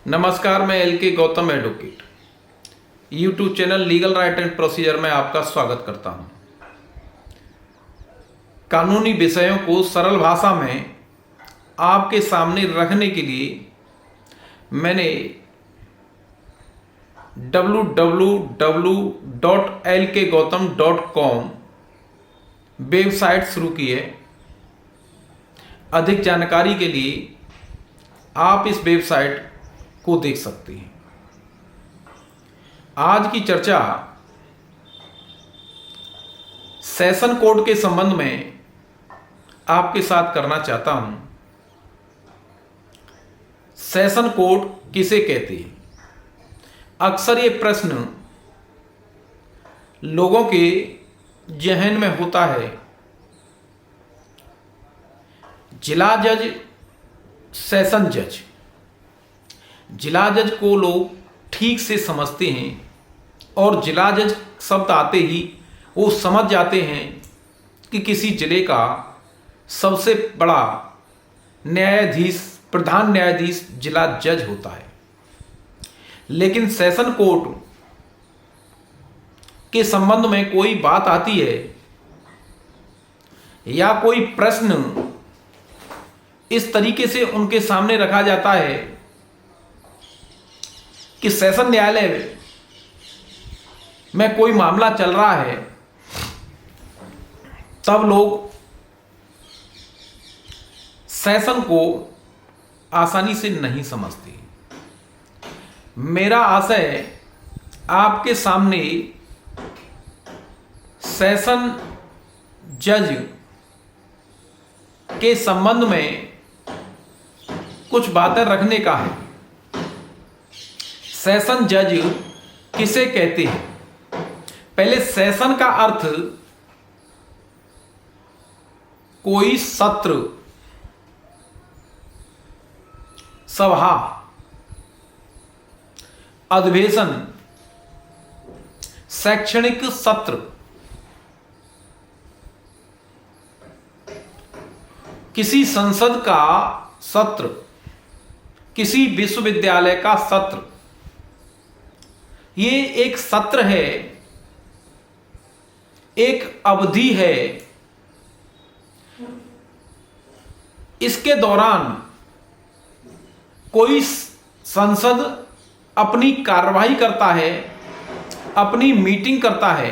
नमस्कार, मैं LK Gautam advocate YouTube channel legal right and procedure में आपका स्वागत करता हूं। कानूनी विषयों को सरल भाषा में आपके सामने रखने के लिए मैंने www.lkgautam.com वेबसाइट शुरू की है। अधिक जानकारी के लिए आप इस वेबसाइट को देख सकते हैं। आज की चर्चा सेशन कोड के संबंध में आपके साथ करना चाहता हूं। सेशन कोड किसे कहते हैं? अक्सर ये प्रश्न लोगों के जहन में होता है। जिला जज, सेशन जज। जिला जज को लोग ठीक से समझते हैं और जिला जज शब्द आते ही वो समझ जाते हैं कि किसी जिले का सबसे बड़ा न्यायाधीश, प्रधान न्यायाधीश जिला जज होता है। लेकिन सेशन कोर्ट के संबंध में कोई बात आती है या कोई प्रश्न इस तरीके से उनके सामने रखा जाता है कि सेशन न्यायालय में कोई मामला चल रहा है, तब लोग सेशन को आसानी से नहीं समझते। मेरा आशय आपके सामने सेशन जज के संबंध में कुछ बातें रखने का है। सेशन जज किसे कहते हैं? पहले सेशन का अर्थ कोई सत्र, सभा, अधिवेशन, शैक्षणिक सत्र, किसी संसद का सत्र, किसी विश्वविद्यालय का सत्र। ये एक सत्र है, एक अवधि है। इसके दौरान कोई संसद अपनी कार्यवाही करता है, अपनी मीटिंग करता है।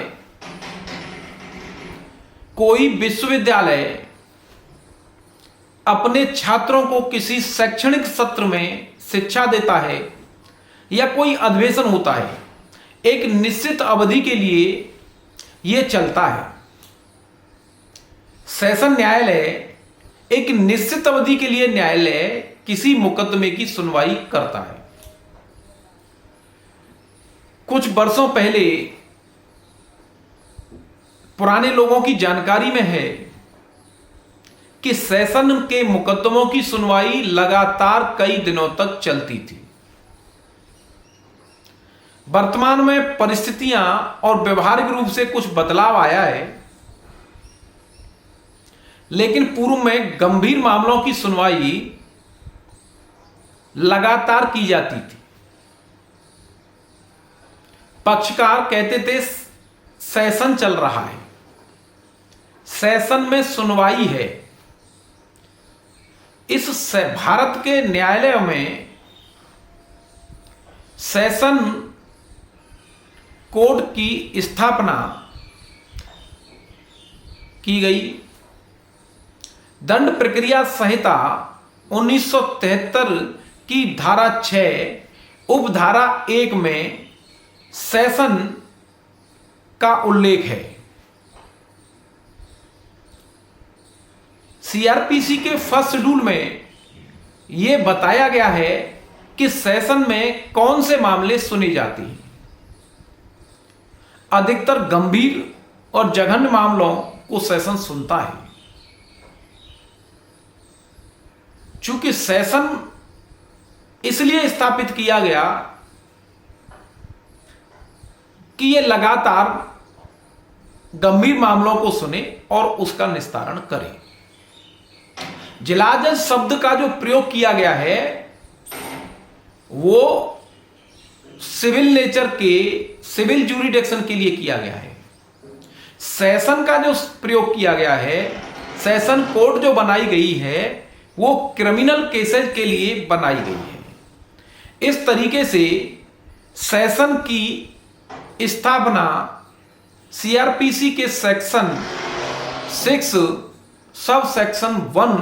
कोई विश्वविद्यालय अपने छात्रों को किसी शैक्षणिक सत्र में शिक्षा देता है या कोई अधिवेशन होता है। एक निश्चित अवधि के लिए यह चलता है। सेशन न्यायालय एक निश्चित अवधि के लिए न्यायालय किसी मुकदमे की सुनवाई करता है। कुछ वर्षों पहले पुराने लोगों की जानकारी में है कि सेशन के मुकदमों की सुनवाई लगातार कई दिनों तक चलती थी। वर्तमान में परिस्थितियां और व्यवहारिक रूप से कुछ बदलाव आया है, लेकिन पूर्व में गंभीर मामलों की सुनवाई लगातार की जाती थी। पक्षकार कहते थे सेशन चल रहा है, सेशन में सुनवाई है। इस भारत के न्यायालयों में सेशन कोड की स्थापना की गई। दंड प्रक्रिया संहिता 1973 की धारा 6 उपधारा 1 में सेशन का उल्लेख है। CRPC के फर्स्ट शेड्यूल में यह बताया गया है कि सेशन में कौन से मामले सुने जाते हैं। अधिकतर गंभीर और जघन्य मामलों को सेशन सुनता है। चूंकि सेशन इसलिए स्थापित किया गया कि यह लगातार गंभीर मामलों को सुने और उसका निस्तारण करे। जिला जज शब्द का जो प्रयोग किया गया है वो सिविल नेचर के सिविल ज्यूरिडिक्शन के लिए किया गया है। सेशन का जो प्रयोग किया गया है, सेशन कोर्ट जो बनाई गई है, वो क्रिमिनल केसेस के लिए बनाई गई है। इस तरीके से सेशन की स्थापना सीआरपीसी के सेक्शन 6 सब सेक्शन 1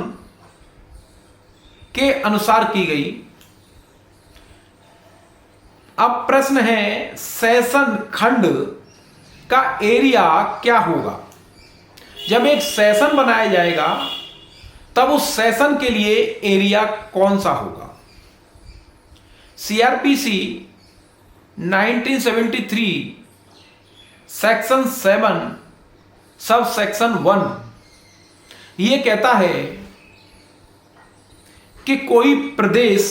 के अनुसार की गई। अब प्रश्न है, सेशन खंड का एरिया क्या होगा? जब एक सेशन बनाया जाएगा तब उस सेशन के लिए एरिया कौन सा होगा? सीआरपीसी 1973 सेक्शन 7 सब सेक्शन 1 ये कहता है कि कोई प्रदेश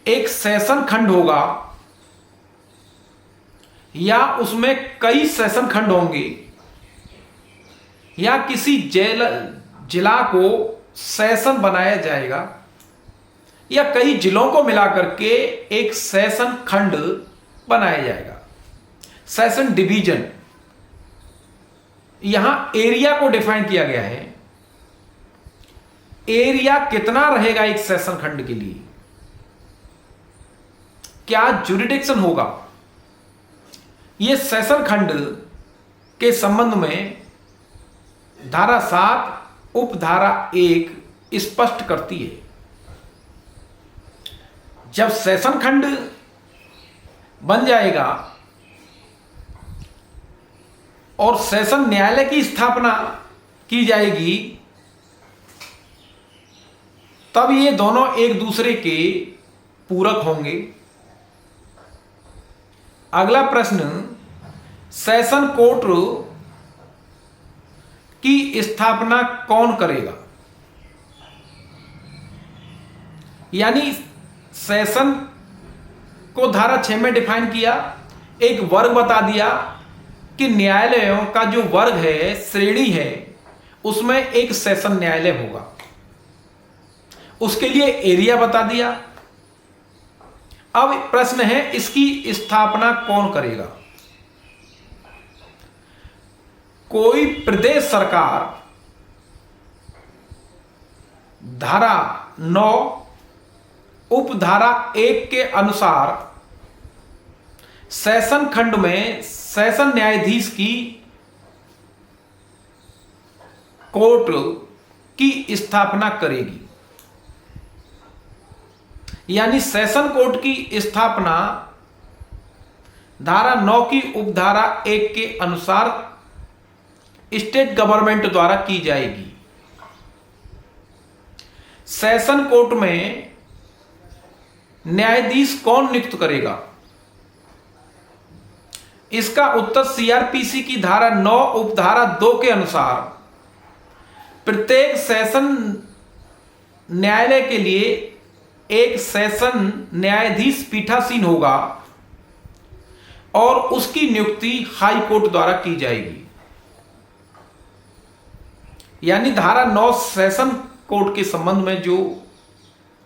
एक सेशन खंड होगा या उसमें कई सेशन खंड होंगे या किसी जिला को सेशन बनाया जाएगा या कई जिलों को मिलाकर के एक सेशन खंड बनाया जाएगा, सेशन डिवीजन। यहां एरिया को डिफाइन किया गया है। एरिया कितना रहेगा एक सेशन खंड के लिए, क्या ज्यूरिडिक्शन होगा, यह सेशन खंड के संबंध में धारा 7 उपधारा 1 स्पष्ट करती है। जब सेशन खंड बन जाएगा और सेशन न्यायालय की स्थापना की जाएगी, तब ये दोनों एक दूसरे के पूरक होंगे। अगला प्रश्न, सेशन कोर्ट की स्थापना कौन करेगा? यानी सेशन को धारा 6 में डिफाइन किया, एक वर्ग बता दिया कि न्यायालयों का जो वर्ग है, श्रेणी है, उसमें एक सेशन न्यायालय होगा। उसके लिए एरिया बता दिया। अब प्रश्न है, इसकी स्थापना कौन करेगा? कोई प्रदेश सरकार धारा 9 उपधारा 1 के अनुसार सेशन खंड में सेशन न्यायाधीश की कोर्ट की स्थापना करेगी। यानी सेशन कोर्ट की स्थापना धारा 9 की उपधारा 1 के अनुसार स्टेट गवर्नमेंट द्वारा की जाएगी। सेशन कोर्ट में न्यायाधीश कौन नियुक्त करेगा? इसका उत्तर सीआरपीसी की धारा 9 उपधारा 2 के अनुसार प्रत्येक सेशन न्यायालय के लिए एक सेशन न्यायाधीश पीठासीन होगा और उसकी नियुक्ति हाई कोर्ट द्वारा की जाएगी। यानी धारा 9 सेशन कोर्ट के संबंध में जो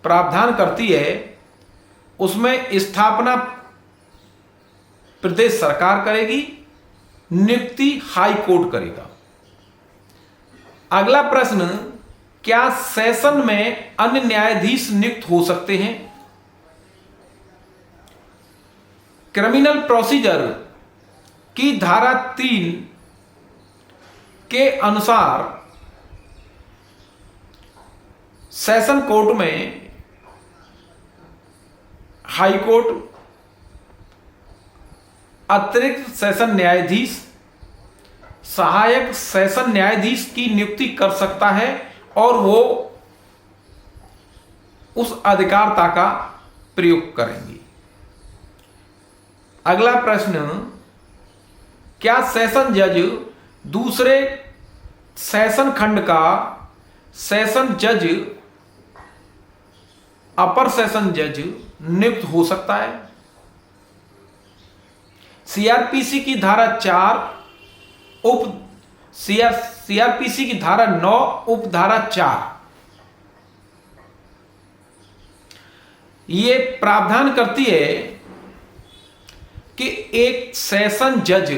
प्रावधान करती है, उसमें स्थापना प्रदेश सरकार करेगी, नियुक्ति हाई कोर्ट करेगा। अगला प्रश्न, क्या सेशन में अन्य न्यायाधीश नियुक्त हो सकते हैं? क्रिमिनल प्रोसीजर की धारा 3 के अनुसार सेशन कोर्ट में हाई कोर्ट अतिरिक्त सेशन न्यायाधीश, सहायक सेशन न्यायाधीश की नियुक्ति कर सकता है और वो उस अधिकारता का प्रयोग करेंगे। अगला प्रश्न, क्या सेशन जज दूसरे सेशन खंड का सेशन जज अपर सेशन जज नियुक्त हो सकता है? सीआरपीसी की धारा 4 सीआरपीसी की धारा 9 उपधारा 4 ये प्रावधान करती है कि एक सेशन जज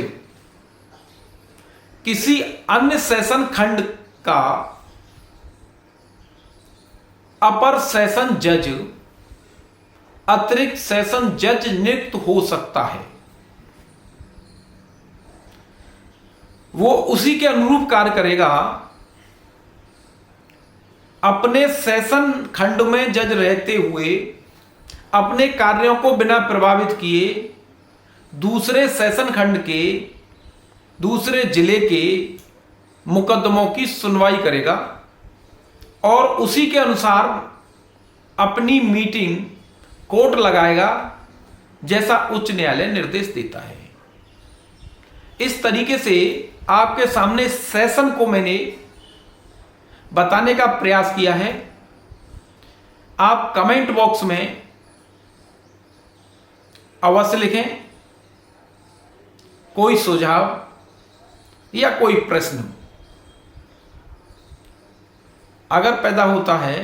किसी अन्य सेशन खंड का अपर सेशन जज, अतिरिक्त सेशन जज नियुक्त हो सकता है। वो उसी के अनुरूप कार्य करेगा। अपने सेशन खंड में जज रहते हुए अपने कार्यों को बिना प्रभावित किए दूसरे सेशन खंड के दूसरे जिले के मुकदमों की सुनवाई करेगा और उसी के अनुसार अपनी मीटिंग कोर्ट लगाएगा, जैसा उच्च न्यायालय निर्देश देता है। इस तरीके से आपके सामने सेशन को मैंने बताने का प्रयास किया है। आप कमेंट बॉक्स में अवश्य लिखें कोई सुझाव या कोई प्रश्न अगर पैदा होता है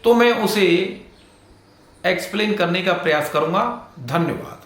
तो मैं उसे एक्सप्लेन करने का प्रयास करूंगा। धन्यवाद।